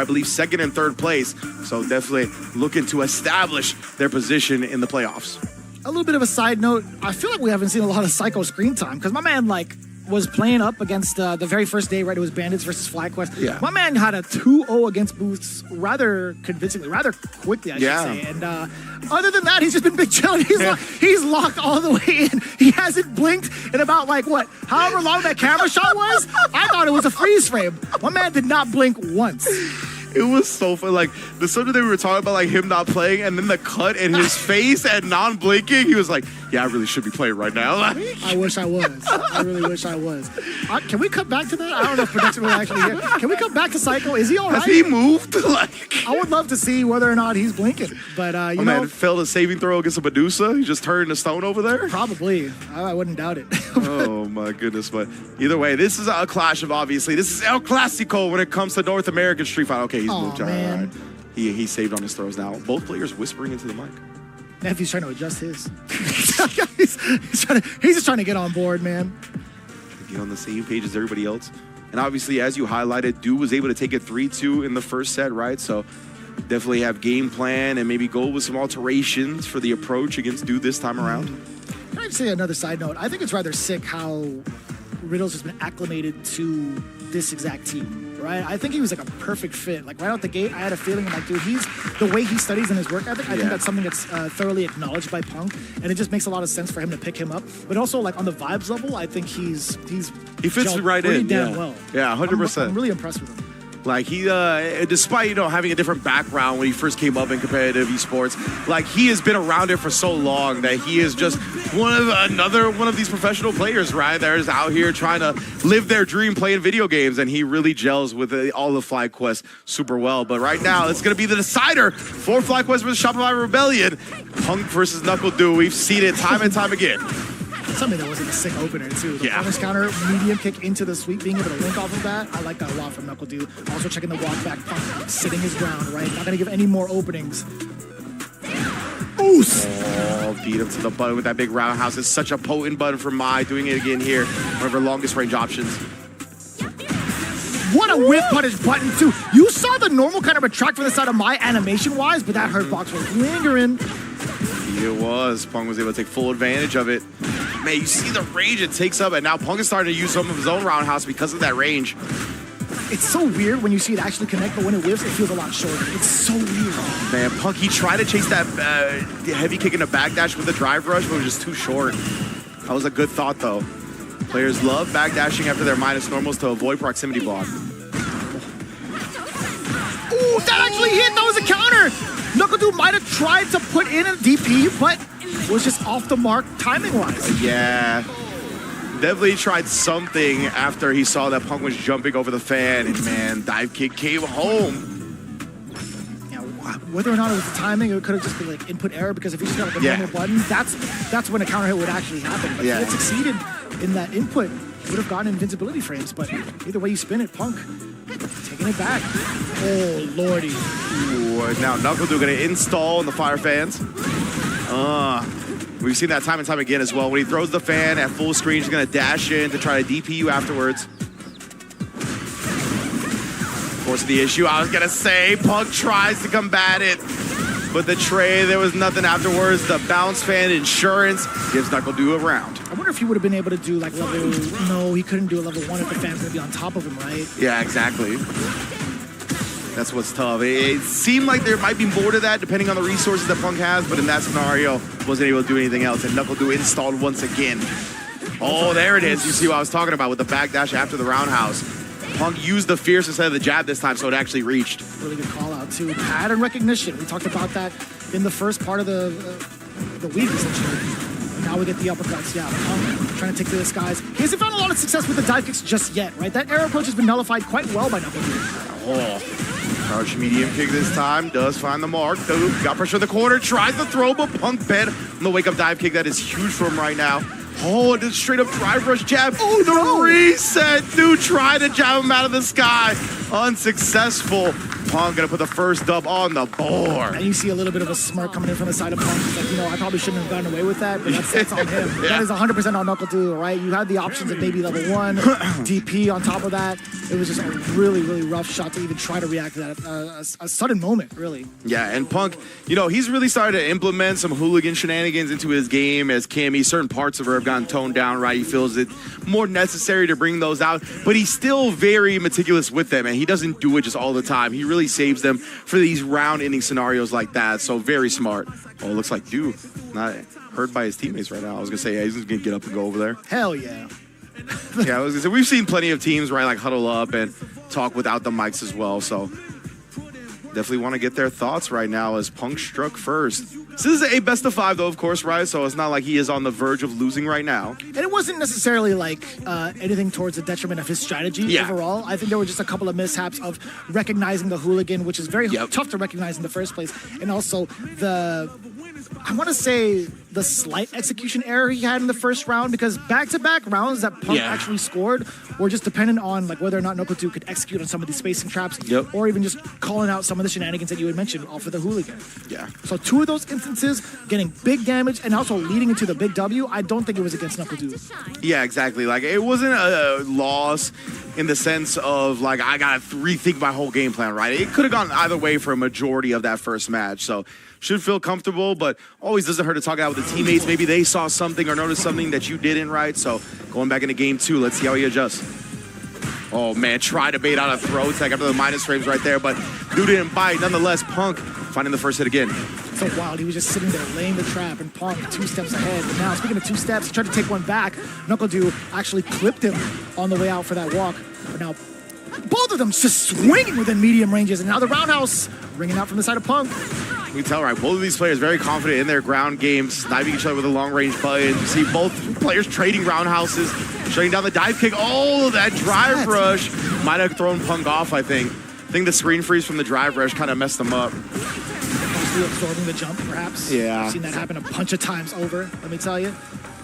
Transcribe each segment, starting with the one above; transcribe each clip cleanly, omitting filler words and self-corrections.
I believe, second and third place. So definitely looking to establish their position in the playoffs. A little bit of a side note, I feel like we haven't seen a lot of Psycho screen time because my man, like, was playing up against the very first day, right? It was Bandits versus FlyQuest. Yeah. My man had a 2-0 against Booths rather convincingly, rather quickly, I should say. And other than that, he's just been big chilling. He's locked all the way in. He hasn't blinked in about, like, what, however long that camera shot was? I thought it was a freeze frame. My man did not blink once. It was so fun. Like, the subject that we were talking about, like, him not playing, and then the cut in his face and non-blinking, he was like, yeah, I really should be playing right now. I wish I was. I really wish I was. Can we cut back to that? I don't know if production will actually hear. Can we cut back to Psycho? Is he all right? Has he moved? I would love to see whether or not he's blinking. But, you know. Man failed a saving throw against a Medusa. He just turned to stone over there. Probably. I wouldn't doubt it. Oh, my goodness. But either way, this is a clash of, obviously, this is El Clasico when it comes to North American Street Fighter. Okay, he's moved. Man. All right. He saved on his throws now. Both players whispering into the mic. Nephew's trying to adjust his. he's just trying to get on board, man. Get on the same page as everybody else. And obviously, as you highlighted, Du was able to take it 3-2 in the first set, right? So definitely have game plan and maybe go with some alterations for the approach against Du this time around. Can I say another side note? I think it's rather sick how Riddles has been acclimated to this exact team, right? I think he was like a perfect fit. Like right out the gate, I had a feeling like, dude, the way he studies in his work ethic, I think that's something that's thoroughly acknowledged by Punk, and it just makes a lot of sense for him to pick him up. But also, like on the vibes level, I think he fits right in, damn well. Yeah, 100%. I'm really impressed with him. Like he, despite having a different background when he first came up in competitive esports, like he has been around it for so long that he is just another one of these professional players, right? That is out here trying to live their dream playing video games, and he really gels with all of FlyQuest super well. But right now, it's going to be the decider for FlyQuest versus Shopify Rebellion. Punk versus NuckleDu. We've seen it time and time again. Something that wasn't a sick opener, too. The punish counter, medium kick into the sweep, being able to link off of that. I like that a lot from NuckleDu. Also checking the walk back, Punk sitting his ground, right? Not going to give any more openings. Oos! Oh, beat him to the button with that big roundhouse. It's such a potent button for Mai. Doing it again here. One of her longest range options. What a whip punish button, too. You saw the normal kind of retract from the side of Mai animation-wise, but that hurt box was lingering. It was. Punk was able to take full advantage of it. Man, you see the range it takes up, and now Punk is starting to use some of his own roundhouse because of that range. It's so weird when you see it actually connect, but when it whiffs, it feels a lot shorter. It's so weird. Man, Punk, he tried to chase that heavy kick in a backdash with a drive rush, but it was just too short. That was a good thought, though. Players love backdashing after their minus normals to avoid proximity block. Ooh, that actually hit! That was a counter! NuckleDu might have tried to put in a DP, but was just off the mark timing-wise. Yeah. Definitely tried something after he saw that Punk was jumping over the fan, and man, dive kick came home. Yeah, whether or not it was the timing, it could have just been like input error, because if he just got like a normal button, that's when a counter hit would actually happen. But if he had succeeded in that input, he would have gotten invincibility frames. But either way you spin it, Punk taking it back. Oh, lordy. Ooh, now NuckleDu going to install in the fire fans. We've seen that time and time again as well. When he throws the fan at full screen, he's going to dash in to try to DP you afterwards. Of course, the issue, I was going to say, Punk tries to combat it. But the tray, there was nothing afterwards. The bounce fan insurance gives NuckleDu a round. I wonder if he would have been able to do like level... No, he couldn't do a level 1 if the fan's going to be on top of him, right? Yeah, exactly. That's what's tough. It seemed like there might be more to that depending on the resources that Punk has, but in that scenario, wasn't able to do anything else. And NuckleDu installed once again. Oh, there it is. You see what I was talking about with the backdash after the roundhouse. Punk used the fierce instead of the jab this time, so it actually reached. Really good call out, too. Pattern recognition. We talked about that in the first part of the week, essentially. Now we get the uppercuts. Yeah, Punk trying to take to the skies. He hasn't found a lot of success with the dive kicks just yet, right? That air approach has been nullified quite well by NuckleDu. Oh, crouch medium kick this time. Does find the mark. Got pressure in the corner. Tries to throw, but Punk bed on the wake-up dive kick. That is huge for him right now. Oh, just straight up drive rush jab. Oh, the reset. Dude tried to jab him out of the sky. Unsuccessful. Punk gonna put the first dub on the board. And you see a little bit of a smirk coming in from the side of Punk. He's like, you know, I probably shouldn't have gotten away with that, but that's on him. Yeah. That is 100% on NuckleDu, right? You had the options of maybe level 1, DP on top of that. It was just a really, really rough shot to even try to react to that. A sudden moment, really. Yeah, and Punk, you know, he's really started to implement some hooligan shenanigans into his game as Cammy. Certain parts of her have gotten toned down, right? He feels it more necessary to bring those out, but he's still very meticulous with them, and he doesn't do it just all the time. He really saves them for these round-ending scenarios like that, so very smart. Oh, it looks like Du not heard by his teammates right now. I was going to say, yeah, he's just going to get up and go over there. Hell yeah. Yeah, I was going to say, we've seen plenty of teams, right, like huddle up and talk without the mics as well, so definitely want to get their thoughts right now as Punk struck first. This is a best of 5, though, of course, right? So it's not like he is on the verge of losing right now. And it wasn't necessarily like anything towards the detriment of his strategy overall. I think there were just a couple of mishaps of recognizing the hooligan, which is very tough to recognize in the first place. And also I want to say the slight execution error he had in the first round, because back-to-back rounds that Punk actually scored were just dependent on like whether or not NuckleDu could execute on some of these spacing traps, or even just calling out some of the shenanigans that you had mentioned off of the hooligan. Yeah. So 2 of those instances getting big damage and also leading into the big W, I don't think it was against NuckleDu. Yeah, exactly. Like, it wasn't a loss in the sense of like I gotta rethink my whole game plan, right? It could have gone either way for a majority of that first match. So should feel comfortable, but always doesn't hurt to talk out with the teammates. Maybe they saw something or noticed something that you didn't, right? So going back into game 2, let's see how he adjusts. Oh man, try to bait out a throw tag after the minus frames right there, but Du didn't bite. Nonetheless, Punk finding the first hit again. So wild, he was just sitting there laying the trap, and Punk 2 steps ahead. But now, speaking of 2 steps, he tried to take one back. NuckleDu actually clipped him on the way out for that walk. But now, both of them just swinging within medium ranges, and now the roundhouse ringing out from the side of Punk. We tell, right, both of these players very confident in their ground games, sniping each other with a long-range button. You see both players trading roundhouses, shutting down the dive kick. Oh, that drive rush might have thrown Punk off, I think. I think the screen freeze from the drive rush kind of messed him up. Mostly absorbing the jump, perhaps. Yeah. I've seen that happen a bunch of times over, let me tell you.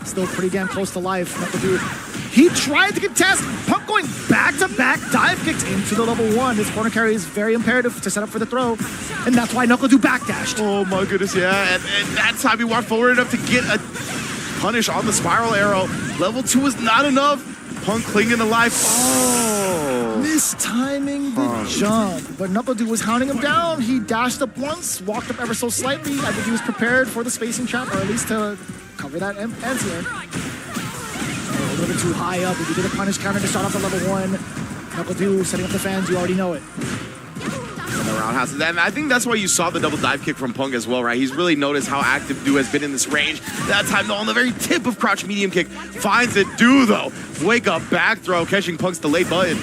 Still pretty damn close to life. NuckleDu, he tried to contest. Punk going back-to-back dive kicks into the level 1. This corner carry is very imperative to set up for the throw, and that's why NuckleDu backdashed. Oh my goodness, yeah. And that time he walked forward enough to get a punish on the spiral arrow. Level 2 was not enough. Punk clinging to life. Oh. Mistiming the jump, but NuckleDu was hounding him down. He dashed up once, walked up ever so slightly. I think he was prepared for the spacing trap, or at least to cover that anti-air. A little bit too high up. If you did a punish counter to start off the level 1, NuckleDu setting up the fans, you already know it. And the roundhouses. And I think that's why you saw the double dive kick from Punk as well, right? He's really noticed how active Du has been in this range. That time, though, on the very tip of crouch medium kick, finds it. Du, though, wake up back throw, catching Punk's delayed button.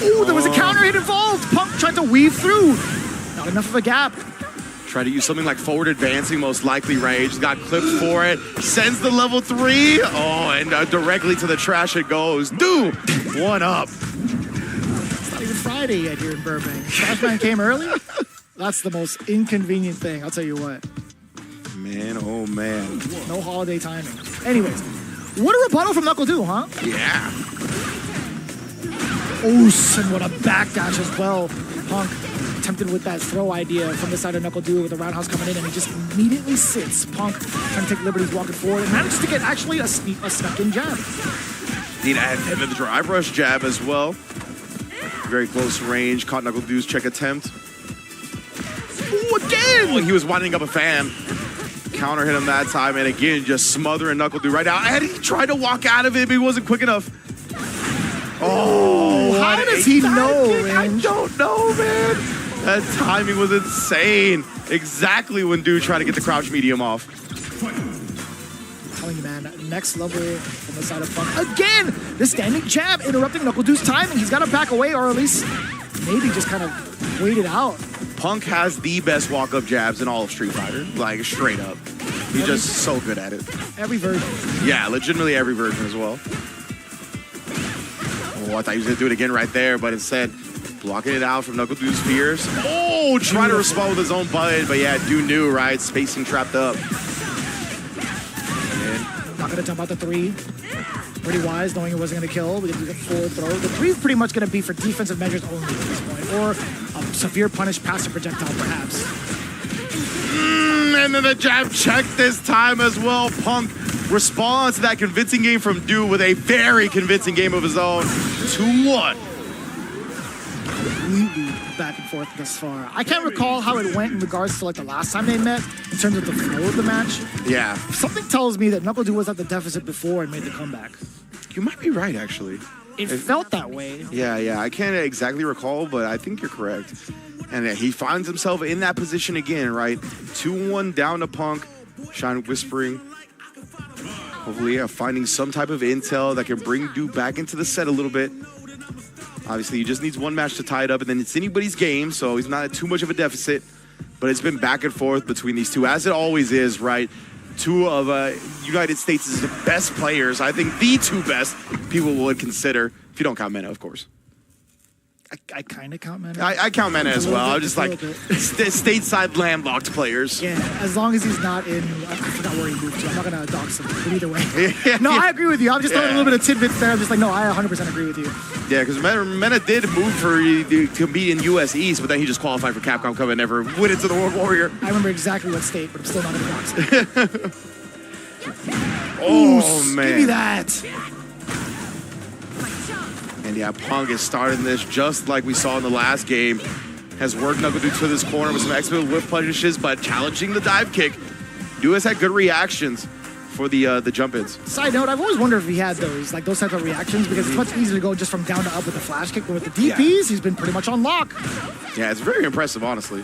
Ooh, there was a counter hit involved. Punk tried to weave through. Not enough of a gap. Try to use something like forward advancing, most likely, right? He's got clipped for it. Sends the level 3. Oh, and directly to the trash it goes. Du, 1 up. It's not even Friday yet here in Burbank. Trashman came early? That's the most inconvenient thing, I'll tell you what. Man, oh man. No holiday timing. Anyways, what a rebuttal from NuckleDu, huh? Yeah. Oh, and what a backdash as well. Punk tempted with that throw idea from the side of NuckleDu with the roundhouse coming in, and he just immediately sits. Punk trying to take liberties walking forward and manages to get actually a snuck-in jab. Need to add him to the drive rush jab as well. Very close range. Caught NuckleDu's check attempt. Ooh, again! Oh, he was winding up a fan. Counter hit him that time, and again, just smothering NuckleDu right now. And he tried to walk out of it, but he wasn't quick enough. Oh, how does he know, Range? I don't know, man. That timing was insane. Exactly when Du tried to get the crouch medium off. I'm telling you, man, next level from the side of Punk. Again, the standing jab interrupting NuckleDu's timing. He's got to back away, or at least maybe just kind of wait it out. Punk has the best walk-up jabs in all of Street Fighter, like straight up. He's just so good at it. Every version. Yeah, legitimately every version as well. Oh, I thought he was going to do it again right there, but instead, blocking it out from NuckleDu's fears. Oh, trying to respond with his own button, but yeah, Du knew, right? Spacing trapped up. Not going to jump out the 3. pretty wise, knowing it wasn't going to kill. We get the full throw. The 3 is pretty much going to be for defensive measures only at this point, or a severe punish passive projectile, perhaps. And then the jab check this time as well. Punk responds to that convincing game from Du with a very convincing game of his own. 2-1. Completely back and forth thus far. I can't recall how it went in regards to like the last time they met in terms of the flow of the match. Yeah. Something tells me that NuckleDu was at the deficit before and made the comeback. You might be right, actually. It felt that way. Yeah. I can't exactly recall, but I think you're correct. And he finds himself in that position again, right? 2-1 down to Punk. Shine whispering. Hopefully, finding some type of intel that can bring Du back into the set a little bit. Obviously, he just needs one match to tie it up, and then it's anybody's game, so he's not at too much of a deficit. But it's been back and forth between these two, as it always is, right? Two of United States' best players. I think the 2 best people would consider, if you don't count Mena, of course. I kind of count Mena. I count Mena as well. I'm just like stateside landlocked players. Yeah, as long as he's not in, I forgot where he moved to. I'm not going to dox him, but either way. No, I agree with you. I'm just throwing a little bit of tidbits there. I'm just like, no, I 100% agree with you. Yeah, because Mena did move to be in US East, but then he just qualified for Capcom Cup and never went into the World Warrior. I remember exactly what state, but I'm still not going to dox him. Oh, man. Give me that. And yeah, Punk is starting this just like we saw in the last game. Has worked NuckleDu to this corner with some excellent whiff punishes, but challenging the dive kick. Du has had good reactions for the jump-ins. Side note, I've always wondered if he had those types of reactions, because it's much easier to go just from down to up with the flash kick, but with the DPs, he's been pretty much on lock. Yeah, it's very impressive, honestly.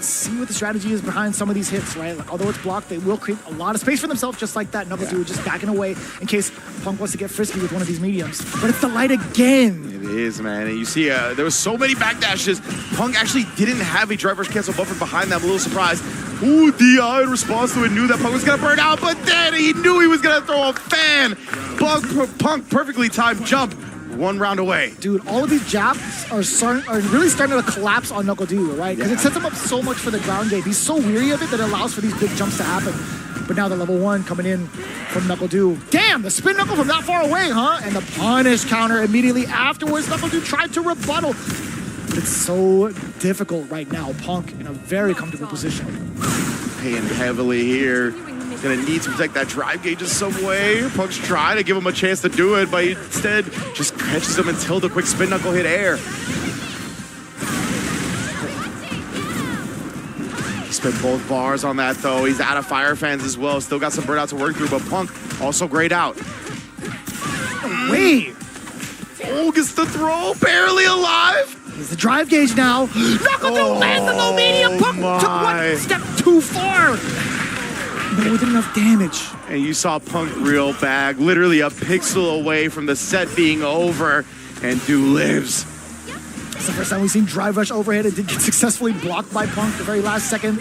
See what the strategy is behind some of these hits, right? Like, although it's blocked, they will create a lot of space for themselves just like that. NuckleDu just backing away in case Punk wants to get frisky with one of these mediums. But it's the light again. It is, man. And you see, there was so many backdashes. Punk actually didn't have a driver's cancel buffer behind them. I'm a little surprised. Ooh, DI in response to it, knew that Punk was going to burn out, but then he knew he was going to throw a fan. Punk perfectly timed jump. 1 round away. Dude, all of these jabs are really starting to collapse on NuckleDu, right? Because it sets him up so much for the ground game. He's so weary of it that it allows for these big jumps to happen. But now the level 1 coming in from NuckleDu. Damn, the spin knuckle from that far away, huh? And the punish counter immediately afterwards. NuckleDu tried to rebuttal. But it's so difficult right now. Punk in a very comfortable position. Paying heavily here. Gonna need to protect that drive gauge in some way. Punk's trying to give him a chance to do it, but instead just catches him until the quick spin knuckle hit air. He spent both bars on that though. He's out of fire fans as well. Still got some burnout to work through, but Punk also grayed out. Wait! Oh, gets the throw, barely alive. He's the drive gauge now. NuckleDu lands the low medium. Punk took 1 step too far. But with enough damage. And you saw Punk reel back, literally a pixel away from the set being over, and Du lives. It's the first time we've seen drive rush overhead. It did get successfully blocked by Punk the very last second.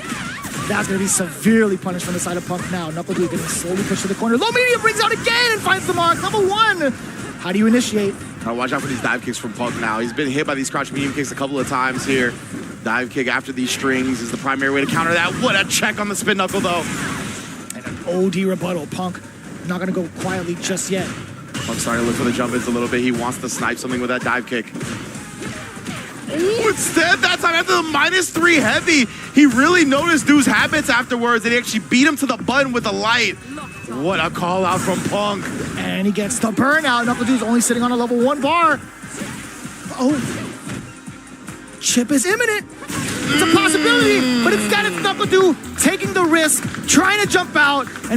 That's going to be severely punished from the side of Punk now. NuckleDu getting slowly pushed to the corner. Low medium brings out again and finds the mark. Level 1. How do you initiate? Watch out for these dive kicks from Punk now. He's been hit by these crouch medium kicks a couple of times here. Dive kick after these strings is the primary way to counter that. What a check on the spin knuckle though. OD rebuttal. Punk not going to go quietly just yet. Punk's starting to look for the jump-ins a little bit. He wants to snipe something with that dive kick. Ooh, instead, that time after the -3 heavy, he really noticed Du's habits afterwards, and he actually beat him to the button with the light. What a call out from Punk. And he gets the burnout. NuckleDu's only sitting on a level 1 bar. Oh. Chip is imminent. It's a possibility, but instead it's NuckleDu taking the risk, trying to jump out, and